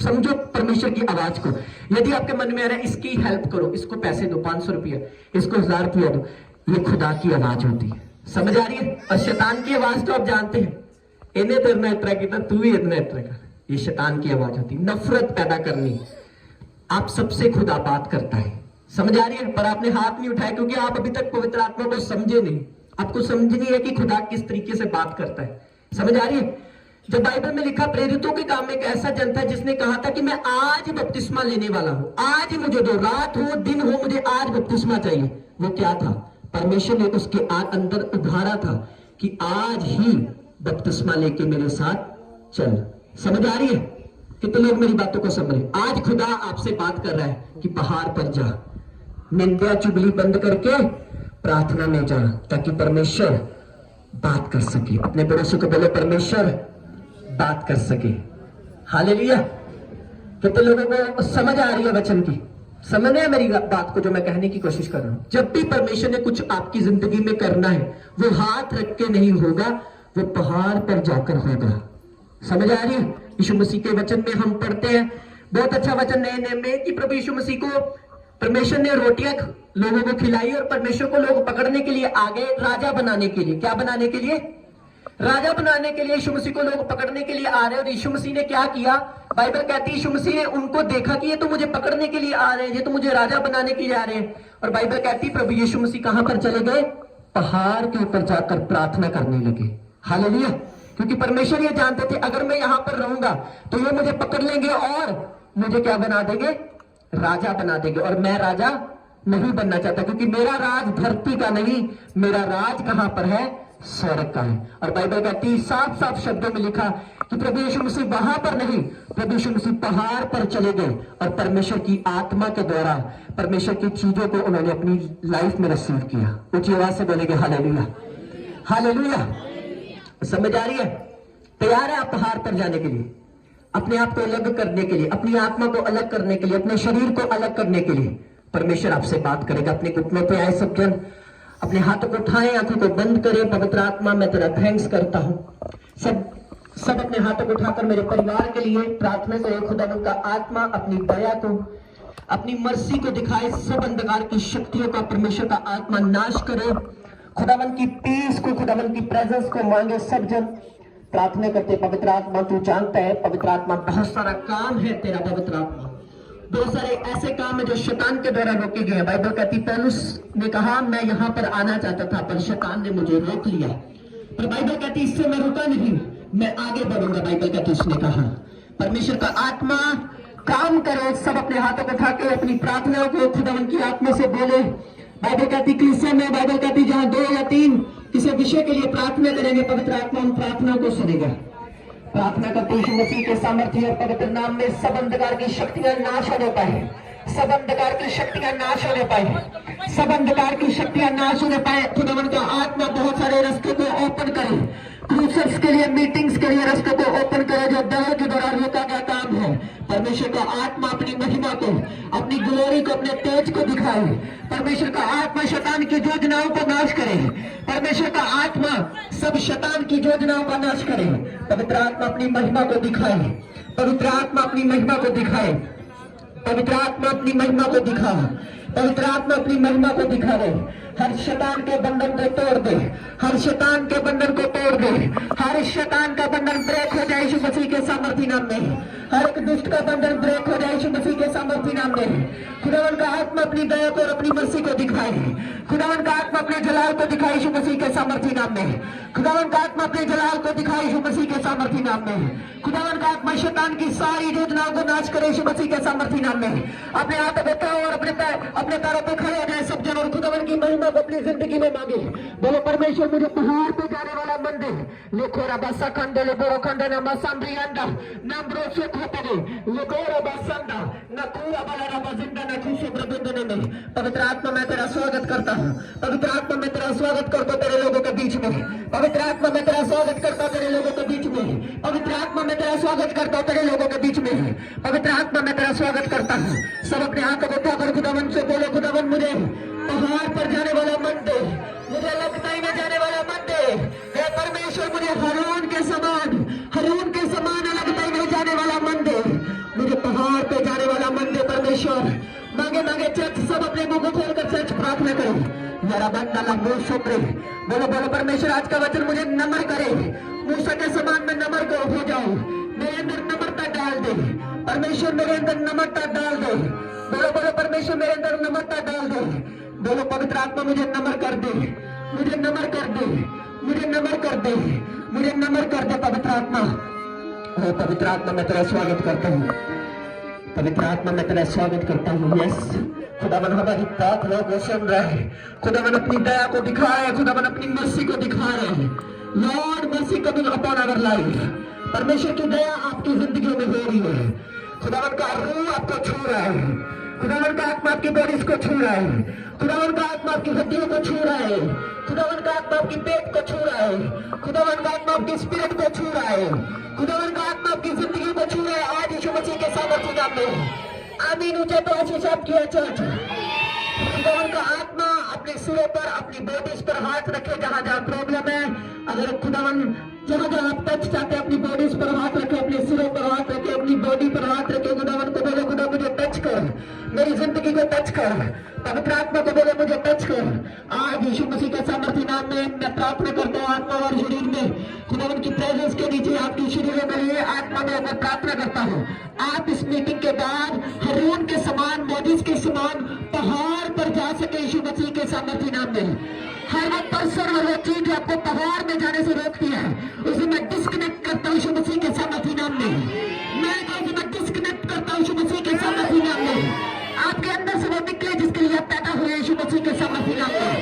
S1: समझो परमेश्वर की आवाज को। यदि आपके मन में आ रहा है इसकी हेल्प करो, इसको पैसे दो, 500 रुपया, इसको 1000 रुपया दो, ये खुदा की आवाज होती है। समझ आ रही है? और शैतान की आवाज तो आप जानते हैं, इन्हें तो इतना इतना की तू भी इतना इतना कर। ये शैतान की आवाज होती है, नफरत पैदा करनी। आप सबसे खुदा बात करता है। समझ आ रही है? पर आपने हाथ नहीं उठाया क्योंकि आप अभी तक पवित्र आत्मा को समझे नहीं। आपको समझनी है कि खुदा किस तरीके से बात करता है। समझ आ रही है? जब बाइबल में लिखा, प्रेरितों के काम में एक ऐसा जन था जिसने कहा था कि मैं आज बपतिस्मा लेने वाला हूं, आज मुझे दो, रात हो दिन हो, मुझे आज बपतिस्मा चाहिए। वो क्या था? परमेश्वर ने उसके अंदर उभारा था कि आज ही बपतिस्मा लेके मेरे साथ चल। समझ आ रही है? कितने लोग मेरी बातों को समझ रहे? आज खुदा आपसे बात कर रहा है कि पहाड़ पर जा, निंदा चुगली बंद करके प्रार्थना में जा, ताकि परमेश्वर बात कर सके। अपने पड़ोसी को बोलो परमेश्वर बात कर सके। हालेलुया। कितने लोगों को समझ आ रही है वचन की? समझ है मेरी बात को जो मैं कहने की कोशिश कर रहा हूं? जब भी परमेश्वर ने कुछ आपकी जिंदगी में करना है, वो हाथ रख के नहीं होगा, वो पहाड़ पर जाकर होगा। समझ आ रही है? यीशु मसीह के वचन में हम पढ़ते हैं, बहुत अच्छा वचन नए नियम में, कि प्रभु यीशु मसीह को परमेश्वर ने रोटियां लोगों को खिलाई और परमेश्वर को लोग पकड़ने के लिए आ गए, राजा बनाने के लिए। क्या बनाने के लिए? राजा बनाने के लिए यीशु मसीह को लोग पकड़ने के लिए आ रहे हैं। और यीशु मसीह ने क्या किया? बाइबल कहती है यीशु मसीह ने उनको देखा कि ये तो मुझे पकड़ने के लिए आ रहे हैं, ये तो मुझे राजा बनाने के लिए आ रहे हैं। और बाइबल कहती है प्रभु यीशु मसीह कहां पर चले गए? पहाड़ के ऊपर जाकर प्रार्थना करने लगे। हालेलुया। क्योंकि परमेश्वर ये जानते थे अगर मैं यहां पर रहूंगा तो ये मुझे पकड़ लेंगे और मुझे क्या बना देंगे? राजा बना देंगे। और मैं राजा नहीं बनना चाहता, क्योंकि मेरा राज धरती का नहीं, मेरा राज कहां पर है? स्वर्ग का है। और बाइबल कहती है, साफ साफ शब्दों में लिखा कि प्रभु यीशु मसीह वहां पर नहीं, प्रभु यीशु मसीह पहाड़ पर चले गए और परमेश्वर की आत्मा के द्वारा परमेश्वर की चीजों को उन्होंने अपनी लाइफ में रिसीव किया। ऊंची आवाज से बोलेंगे हालेलुया। हालेलुया। समझ आ रही है? तैयार है आप पहाड़ पर जाने के लिए, अपने आप को अलग करने के लिए, अपनी आत्मा को अलग करने के लिए, अपने शरीर को अलग करने के लिए? परमेश्वर आपसे बात करेगा। अपने घुटनों पे आए सब जन, अपने हाथों को उठाएं, आंखों को बंद करें। पवित्र आत्मा मैं तेरा थैंक्स करता हूं। सब अपने हाथों को उठाकर मेरे परिवार के लिए प्रार्थना करें। खुदा का आत्मा अपनी दया को, अपनी मर्सी को दिखाए। सब अंधकार की शक्तियों का परमेश्वर का आत्मा नाश करे। खुदावन की पीस को, खुदावन की प्रेजेंस को मांगे सब जन। प्रार्थना करते, पवित्र आत्मा तू जानता है पवित्र आत्मा बहुत सारा काम है तेरा। पवित्र आत्मा बहुत सारे ऐसे काम है जो शैतान के द्वारा रोके गए। बाइबल कहती पौलुस ने कहा मैं यहां पर आना चाहता था पर शैतान ने मुझे रोक लिया। पर बाइबल कहती इससे मैं रुका नहीं, मैं आगे बढ़ूंगा। बाइबल कहती उसने कहा परमेश्वर का आत्मा काम करे। सब अपने हाथों को उठा के अपनी प्रार्थनाओं को खुदावन की आत्मा से बोले। बाइबल कहती कलीसिया में, बाइबल कहती जहां 2 या 3 किसी विषय के लिए प्रार्थना करेंगे, पवित्र आत्मा उन प्रार्थनाओं को सुनेगा। प्रार्थना करते यीशु मसीह के सामर्थ्य और पवित्र नाम में सब अंधकार की शक्तियां नाश होने पाए। सब अंधकार की शक्तियां नाश होने पाए। सब अंधकार की शक्तियां नाश होने पाए। खुदावन का आत्मा बहुत सारे रास्तों को ओपन करे। क्रूसेस के लिए, मीटिंग्स के लिए रास्तों को ओपन करे। जो दलों के द्वारा परमेश्वर का आत्मा अपनी महिमा को, अपनी ग्लोरी को, अपने तेज को दिखाए। परमेश्वर का आत्मा शैतान की योजनाओं को नाश करे। परमेश्वर का आत्मा सब शैतान की योजनाओं का नाश करे। पवित्र आत्मा अपनी महिमा को दिखाए। पवित्र आत्मा अपनी महिमा को दिखाए। पवित्र आत्मा अपनी महिमा को दिखा। पवित्र आत्मा अपनी महिमा को दिखावे। हर शैतान के बंधन को तोड़ दे। हर शैतान के बंधन को तोड़ दे। हर शैतान का बंधन ब्रेक हो जाए यीशु मसीह के सामर्थी नाम में। हर एक दुष्ट का बंधन ब्रेक हो जाए यीशु मसीह के सामर्थी नाम में। खुदावन का आत्मा अपनी दया को और अपनी मर्सी को दिखाए। खुदावन का आत्मा अपने जलाल को दिखाए यीशु मसीह के सामर्थी नाम में। खुदावन का आत्मा अपने जलाल को दिखाए यीशु मसीह के सामर्थी नाम में। खुदावन का आत्मा शैतान की सारी योजनाओं को नाश करे यीशु मसीह के सामर्थी नाम में। अपने हाथ उठाओ और अपने पैरों पर खड़े हो जाए सब जन और खुदावन की महिमा को अपनी जिंदगी में मांगे। बोलो परमेश्वर मुझे पहाड़ पे जाने वाला मंदिर लेखोरा बसा खंडे ले बोरो खंडे ना मसांद्री अंडा नंबरो से खोपरे लेखोरा बसंदा ना कूरा वाला रबा जिंदा ना खुशी प्रबंधन में। पवित्र आत्मा मैं तेरा स्वागत करता हूँ। पवित्र आत्मा मैं तेरा स्वागत करता हूँ तेरे लोगों के बीच में। पवित्र आत्मा मैं तेरा स्वागत करता हूँ तेरे लोगों के बीच में। पवित्र आत्मा मैं तेरा स्वागत करता हूँ तेरे लोगों के बीच में। पवित्र आत्मा मैं तेरा स्वागत करता हूँ। सब अपने हाथ को उठाकर खुदावन से बोलो खुदावन मुझे पहाड़ पर जाने वाला मंदिर, मुझे लगताई में जाने वाला मंदिर, हे परमेश्वर मुझे हरून के समान लगताई में जाने वाला मंदिर, मुझे पहाड़ पे जाने वाला मंदिर परमेश्वर। मांगे मांगे चर्च सब अपने मुंह को खोलकर चर्च प्रार्थना करो। मेरा बंदा लंबो शुक्र बोलो बोलो परमेश्वर आज का वचन मुझे नम्र करे। मूसा के समान में नम्र को हो जाऊं। मेरे अंदर नम्रता डाल दे परमेश्वर, मेरे अंदर नम्रता डाल दे। बोलो बोलो परमेश्वर मेरे अंदर नम्रता डाल दे। बोलो पवित्र आत्मा मुझे नम्र कर दे। मुझे नम्र कर दे। मुझे नम्र कर दे। मुझे नम्र कर दे पवित्र आत्मा। ओ पवित्र आत्मा मैं तेरा स्वागत करता हूँ। पवित्र आत्मा मैं तेरा स्वागत करता हूँ। यस खुदावन हमारी प्रार्थना को सुन रहा है। खुदावन अपनी दया को दिखा रहे हैं। खुदावन अपनी मर्सी को दिखा रहे हैं। Lord mercy coming upon our life. परमेश्वर की दया आपकी जिंदगी में हो रही है। खुदावन का रूह आपको छू रहा है। खुदावन का आत्मा आपकी बॉडीज को छू रहा है। खुदावन का आत्मा आपकी हड्डियों को छू रहा है। खुदावन का आत्मा आपकी पेट को छू रहा है। खुदावन का आत्मा आपकी स्पिरिट को छू रहा है। खुदावन का आत्मा आपकी जिंदगी को छू रहा है आज यीशु मसीह के सामर्थ्य नाम में। आमीन। ऊंचे तो आशीष आपकी है चर्च। खुदावन का आत्मा अपने सिरों पर, अपनी बॉडीज पर हाथ रखे जहां जहां प्रॉब्लम है। अगर खुदावन जहां जहां आप टच चाहते हैं अपनी बॉडीज पर हाथ रखे, अपने सिरों पर हाथ रखे, अपनी बॉडी पर हाथ रखे। खुदावन को बोले खुदा मुझे टच कर, मेरी जिंदगी को टच कर। पवित्र आत्मा को बोले मुझे टच कर। आज यीशु मसीह के सामर्थ्य नाम में मैं प्रार्थना करता हूँ आत्मा और शरीर में खुदावन की प्रेजेंस के नीचे आपकी शरीरों में लिए आत्मा में मैं प्रार्थना करता हूँ। आप इस मीटिंग के बाद हरून के समान, मोजिज के समान पहाड़ पर जा सके यीशु मसीह के सामर्थ्य नाम में। हर वो पर्सन और वो चीज आपको पहाड़ में जाने से रोकती है उसे मैं डिस्कनेक्ट करता हूँ यीशु मसीह के सामर्थ्य नाम में। मैं डिस्कनेक्ट करता हूँ यीशु मसीह के सामर्थ्य नाम में। आपके अंदर से वो निकले जिसके लिए आप पैदा हुए यीशु मसीह के सामर्थ्य नाम में।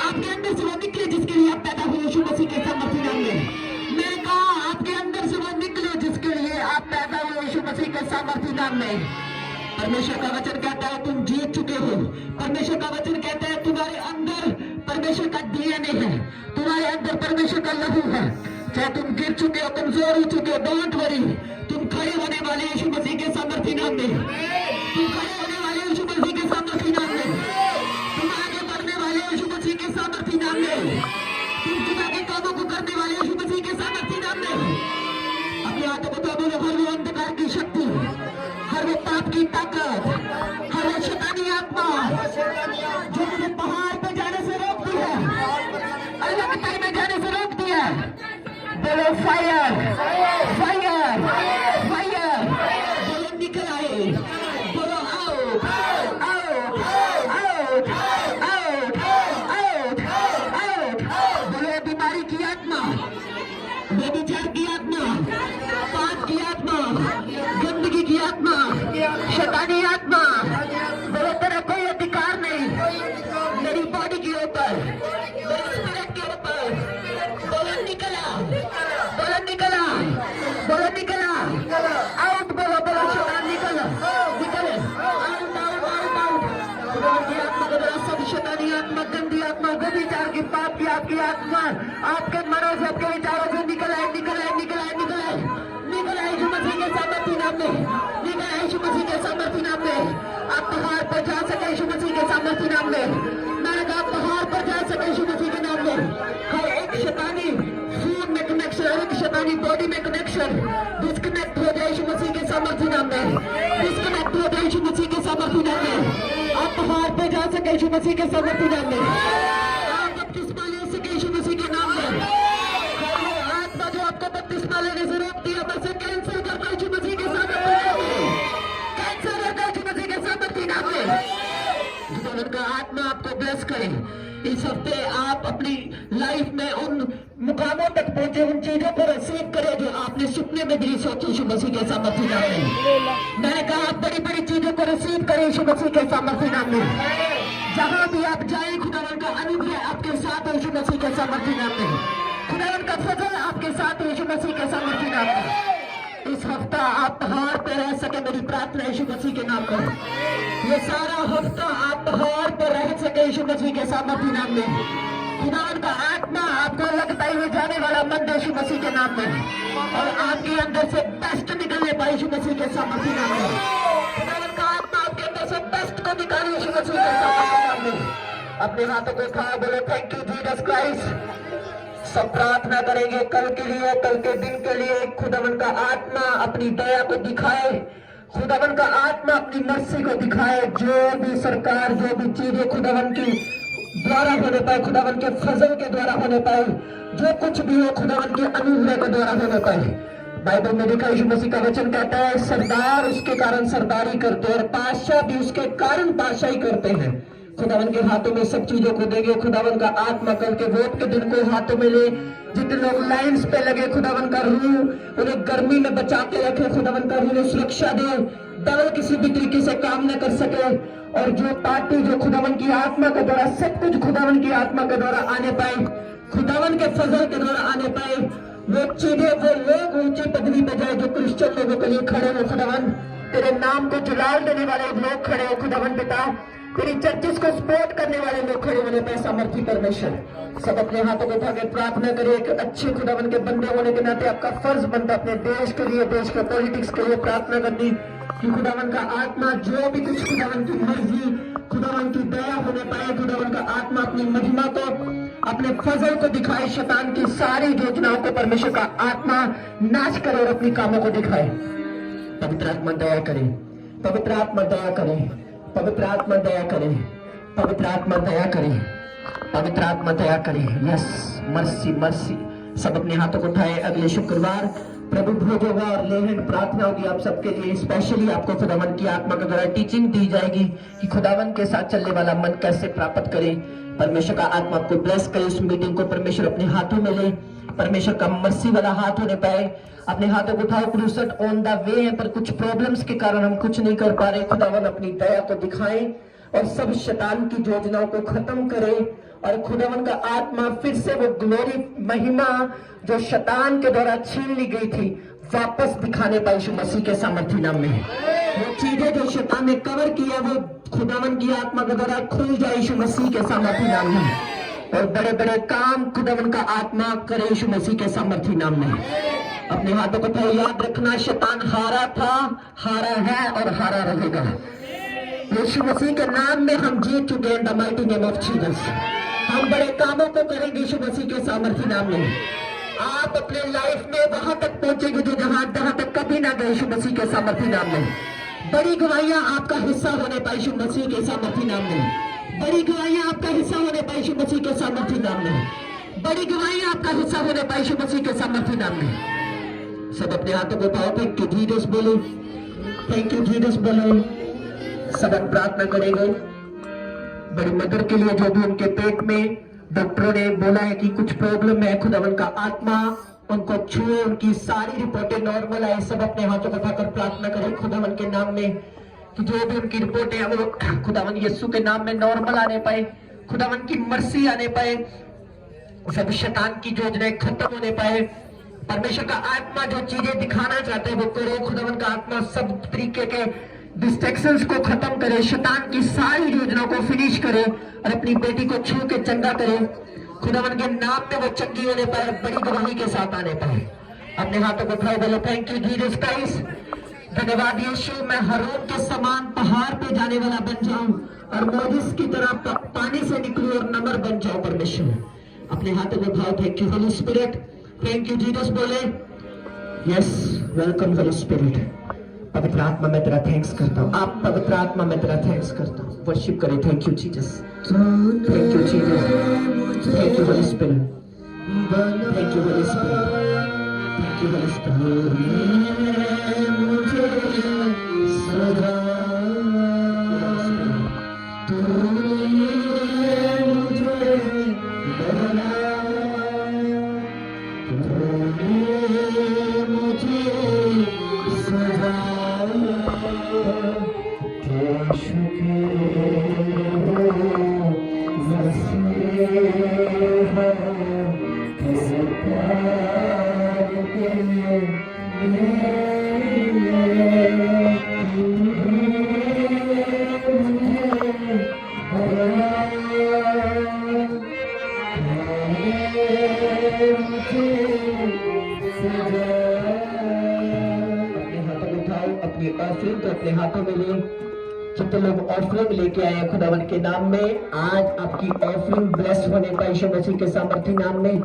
S1: आपके अंदर से वो निकले जिसके लिए आप पैदा हुए यीशु मसीह के सामर्थ्य नाम में। मैं कहा आपके अंदर से वो निकले जिसके लिए आप पैदा हुए यीशु मसीह के सामर्थ्य नाम में। परमेश्वर का वचन कहता है तुम जीत चुके हो। परमेश्वर का वचन कहता है तुम्हारे अंदर परमेश्वर का डीएनए है। तुम्हारे अंदर परमेश्वर का लहू है। चाहे तुम गिर चुके हो, कमजोर हो चुके हो, डोंट वरी। तुम खड़े होने वाले यीशु मसीह के सामर्थ्य नाम में। तुम खड़े होने वाले यीशु मसीह के सामर्थ्य नाम में। तुम आगे बढ़ने वाले यीशु मसीह के सामर्थ्य नाम में। तुम आगे कामों को करने वाले यीशु मसीह के सामर्थ्य नाम में। अपने हाथों को तो बोलो हर वो अंधकार की शक्ति, हर वो पाप की ताकत, हर वो शैतानी आत्मा जो मुझे पहाड़ पे जाने से रोकती है, अलगताई में जाने से रोकती है, बोलो फायर फायर फायर। बोलो निकल आए। बोलो आओ आओ आओ आओ आओ। बोलो बीमारी की आत्मा, व्यभिचार की आत्मा, पाप की आत्मा, गंदगी की आत्मा, शैतानी आत्मा, बोलो तेरा कोई अधिकार नहीं मेरी बॉडी के ऊपर, मेरे स्पिरिट के ऊपर। बोलो निकला, बोलो निकला, बोलो निकला। आउट बोलो, बोलो शैतान निकल, निकले आउट आउट आउट आउट। बोलो आत्मा को बोलो सब शैतानी आत्मा, गंदी आत्मा, व्यभिचार की, पाप की आपकी आत्मा आपके मनों से, आपके विचारों से निकल आए, निकल आए, निकल आए, निकल आए, निकल आए यीशु मसीह के सामर्थ्य नाम में। निकल आए यीशु सामर्थ्य नाम में। मैंने कहा पहाड़ पर जा सके यीशु मसीह के नाम में। हर एक शैतानी खून में कनेक्शन, हर एक शैतानी बॉडी में कनेक्शन डिस्कनेक्ट हो जाए यीशु मसीह के सामर्थ्य नाम में। डिस्कनेक्ट हो जाए यीशु मसीह के सामर्थ्य नाम में। आप पहाड़ पर जा सके यीशु मसीह के सामर्थ्य नाम में। आप बपतिस्मा ले सके यीशु मसीह के नाम में। आत्मा जो आपको बपतिस्मा लेने से रोकती है, बस कैंसिल करता यीशु मसीह के सामर्थ्य नाम में। कैंसिल करता यीशु मसीह के सामर्थ्य नाम में। खुदावंद का आत्मा आपको ब्लेस करे। इस हफ्ते आप अपनी लाइफ में उन मुकामों तक पहुंचे, उन चीजों को रिसीव करें जो आपने सपने में भी सोची यीशु मसीह के सामर्थ्य नाम में। मैंने कहा आप बड़ी बड़ी चीजों को रिसीव करें यीशु मसीह के सामर्थ्य नाम में। जहां भी आप जाए खुदावंद का अनुग्रह आपके साथ है यीशु मसीह के सामर्थ्य नाम में। खुदावंद का फजल आपके साथ है यीशु मसीह के सामर्थ्य नाम में। इस हफ्ता आप पहाड़ पे रह सके, मेरी प्रार्थना यीशु मसीह के नाम में। ये सारा हफ्ता आप पहाड़ पर रह सके यीशु मसीह के सामर्थ्य नाम में। खुदावंद का आत्मा आपको लगता हुए जाने वाला मन यीशु मसीह के नाम में, और आपके अंदर से बेस्ट निकलने पाए यीशु मसीह के सामर्थ्य नाम में। खुदावंद का आत्मा आपके अंदर से बेस्ट को निकाले यीशु मसीह के सामर्थ्य नाम में। अपने हाथों को उठाओ, बोले थैंक यू जीसस क्राइस्ट। सब प्रार्थना करेंगे कल के लिए, कल के दिन के लिए। खुदावंद का आत्मा अपनी दया को दिखाए, खुदावंद का आत्मा अपनी मर्सी को दिखाए। जो भी सरकार, जो भी चीजें खुदावंद की द्वारा होने पाए, खुदावंद के फजल के द्वारा होने पाए, जो कुछ भी हो खुदावंद के अनुग्रह के द्वारा होने पाए। बाइबल में लिखा यीशु मसीह का वचन कहता है सरदार उसके कारण सरदारी करते हैं और बादशाह भी उसके कारण बादशाही करते हैं। खुदावंद के हाथों में सब चीजों को देंगे। खुदावंद का आत्मा कल के वोट के दिन को हाथों में ले। जितने लोग लाइन्स पे लगे, खुदावंद का रूह उन्हें गर्मी में बचा के रखे। खुदावंद का रूह सुरक्षा दे, दवा किसी भी तरीके से काम न कर सके। और जो पार्टी जो खुदावंद की आत्मा के द्वारा सब कुछ खुदावंद की आत्मा के द्वारा आने पाए, खुदावंद के फजल के द्वारा आने पाए, वो चीजें, वो लोग ऊंची पदवी पे जाए जो क्रिश्चियन लोगों के लिए खड़े हो। खुदावंद तेरे नाम को जलाल देने वाले लोग खड़े हो। खुदावंद पिता तेरी चर्चिस को सपोर्ट करने वाले लोग खड़े होने पर सामर्थ्य परमेश्वर। सब अपने हाथों को उठा के प्रार्थना करें। एक अच्छे खुदावंद के बंदे होने के नाते आपका फर्ज बनता अपने देश के लिए, देश के पॉलिटिक्स के लिए प्रार्थना करनी कि खुदावंद का आत्मा जो भी कुछ खुदावंद की मर्जी, खुदावंद की दया होने पाए। खुदावंद का आत्मा अपनी महिमा को, अपने फजल को दिखाए। शैतान की सारी योजनाओं को परमेश्वर का आत्मा नाश करे और अपनी कामों को दिखाए। पवित्र आत्मा दया करे, पवित्र आत्मा दया करे, पवित्र आत्मा दया करे, पवित्र आत्मा दया करे, पवित्र आत्मा दया करे। Yes, mercy mercy. सब अपने हाथों को उठाए। अगले शुक्रवार प्रभु भोज होगा और लेहन प्रार्थना होगी आप सबके लिए। स्पेशली आपको खुदावंद की आत्मा के द्वारा टीचिंग दी जाएगी कि खुदावंद के साथ चलने वाला मन कैसे प्राप्त करें। परमेश्वर का आत्मा आपको ब्लेस करे। उस मीटिंग को परमेश्वर अपने हाथों में ले, परमेश्वर का मर्सी वाला हाथ होने पाए। अपने हाथों को उठाओ। क्रूसेड ऑन द वे है, पर कुछ प्रॉब्लम्स के कारण हम कुछ नहीं कर पा रहे। खुदावंद अपनी दया को दिखाए और सब शैतान की योजनाओं को खत्म करे। और खुदावंद का आत्मा फिर से वो ग्लोरी, महिमा जो शैतान के द्वारा छीन ली गई थी, वापस दिखाने पाए यीशु मसीह के सामर्थ्य नाम में। वो चीजें जो शैतान ने कवर किया वो खुदावंद की आत्मा के द्वारा खुल जाए यीशु मसीह के सामर्थ्य नाम में। और बड़े बड़े काम खुदावंद का आत्मा करे यीशु मसीह के सामर्थ्य नाम में। अपने हाथों को उठाओ। याद रखना शैतान हारा था, हारा है और हारा रहेगा। यीशु मसीह के नाम में हम जीत चुके हैं। The mighty name of Jesus. हम बड़े कामों को करेंगे यीशु मसीह के सामर्थ्य नाम में। आप अपने लाइफ में वहां तक पहुंचेंगे जो जहां तक कभी ना गए यीशु मसीह के सामर्थ्य नाम में। बड़ी गवाहियां आपका हिस्सा होने पाए यीशु मसीह के सामर्थ्य नाम में। बड़ी गवाहियां आपका हिस्सा होने पाए यीशु मसीह के सामर्थ्य नाम में। बड़ी गवाहियां आपका हिस्सा होने पाए यीशु मसीह के सामर्थ्य नाम में। सब अपने हाथों को उठाओ। थैंक यू जीसस बोलो, थैंक यू जीसस बोलो। सब हम प्रार्थना करेंगे बड़ी मदर के लिए जो भी उनके पेट में डॉक्टरों ने बोला है कि कुछ प्रॉब्लम है। खुदावंद का आत्मा उनको छुए, उनकी सारी रिपोर्टें नॉर्मल आए। सब अपने हाथों को उठाकर प्रार्थना करें खुदावंद के नाम में कि जो भी उनकी रिपोर्टें हैं वो खुदावंद यीशु के नाम में नॉर्मल आने पाए, खुदावंद की मर्सी आने पाए, सब शैतान की योजनाएं खत्म होने पाए। परमेश्वर का आत्मा जो चीजें दिखाना चाहते हैं वो करो। खुदावंद का आत्मा सब तरीके के डिस्ट्रैक्शंस को खत्म करे, शैतान की सारी योजनाओं को फिनिश करे और अपनी बेटी को छू के चंगा करे। खुदावंद के नाम में वो चंगी होने पाए, बड़ी गवाही के साथ आने पाए। अपने हाथों को उठाओ, बोलो थैंक यू जीसस क्राइस्ट। धन्यवाद यीशु, मैं हारून के समान पहाड़ पे जाने वाला बन जाऊं और मोदिस की तरह पानी से निकलो और नमर बन जाओ परमेश्वर। अपने हाथों में भाव, thank you holy spirit, thank you Jesus बोले। Yes, welcome holy spirit. पवित्र आत्मा मैं तेरा थैंक्स करता हूँ, आप पवित्र आत्मा मैं तेरा थैंक्स करता हूँ। वर्शिप करें, thank you Jesus, thank you Jesus, thank you holy spirit, thank you holy spirit, thank you holy spirit. अपनी ऑफरिंग तो अपने हाथों में ले। जितने लोग ऑफरिंग लेके आए हैं खुदावन के नाम में, आज आपकी ऑफरिंग ब्लेस होने का यीशु मसीह के सामर्थ्य नाम में।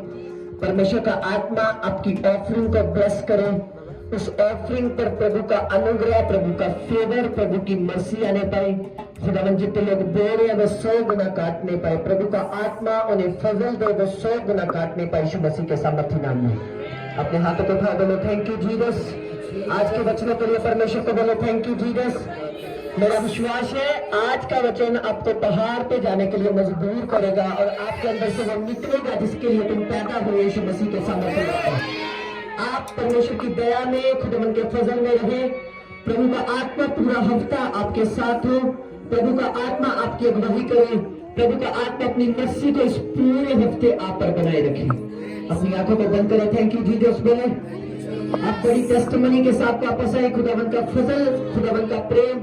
S1: परमेश्वर का आत्मा आपकी ऑफरिंग को ब्लेस करे। उस ऑफरिंग पर प्रभु का अनुग्रह, प्रभु का फेवर, प्रभु की मर्सी आने पाए। खुदावन जितने लोग बोल रहे हैं वो 100 गुना काटने पाए। प्रभु का आत्मा उन्हें फजल दे, वो 100 गुना काटने पाए यीशु मसीह के सामर्थ्य नाम में। अपने हाथों को उठा बोलो थैंक यू जीसस। आज के वचनों के लिए परमेश्वर को बोलो थैंक यू जीसस। मेरा विश्वास है आज का वचन आपको पहाड़ पे जाने के लिए मजबूर करेगा और आपके अंदर से वो निकलेगा जिसके लिए तुम पैदा हुए यीशु मसीह के सामर्थ्य में। आप परमेश्वर की दया में, खुदावन के फजल में रहे। प्रभु का आत्मा पूरा हफ्ता आपके साथ हो। प्रभु का आत्मा आपकी अगुवाई करे। प्रभु का आत्मा अपनी मर्सी को इस पूरे हफ्ते आप पर बनाए रखे। अपनी आंखों को बंद करें, थैंक यू जीसस बोले। आप बड़ी टेस्टमनी के साथ वापस आए। खुदावन का फजल, खुदावन का प्रेम,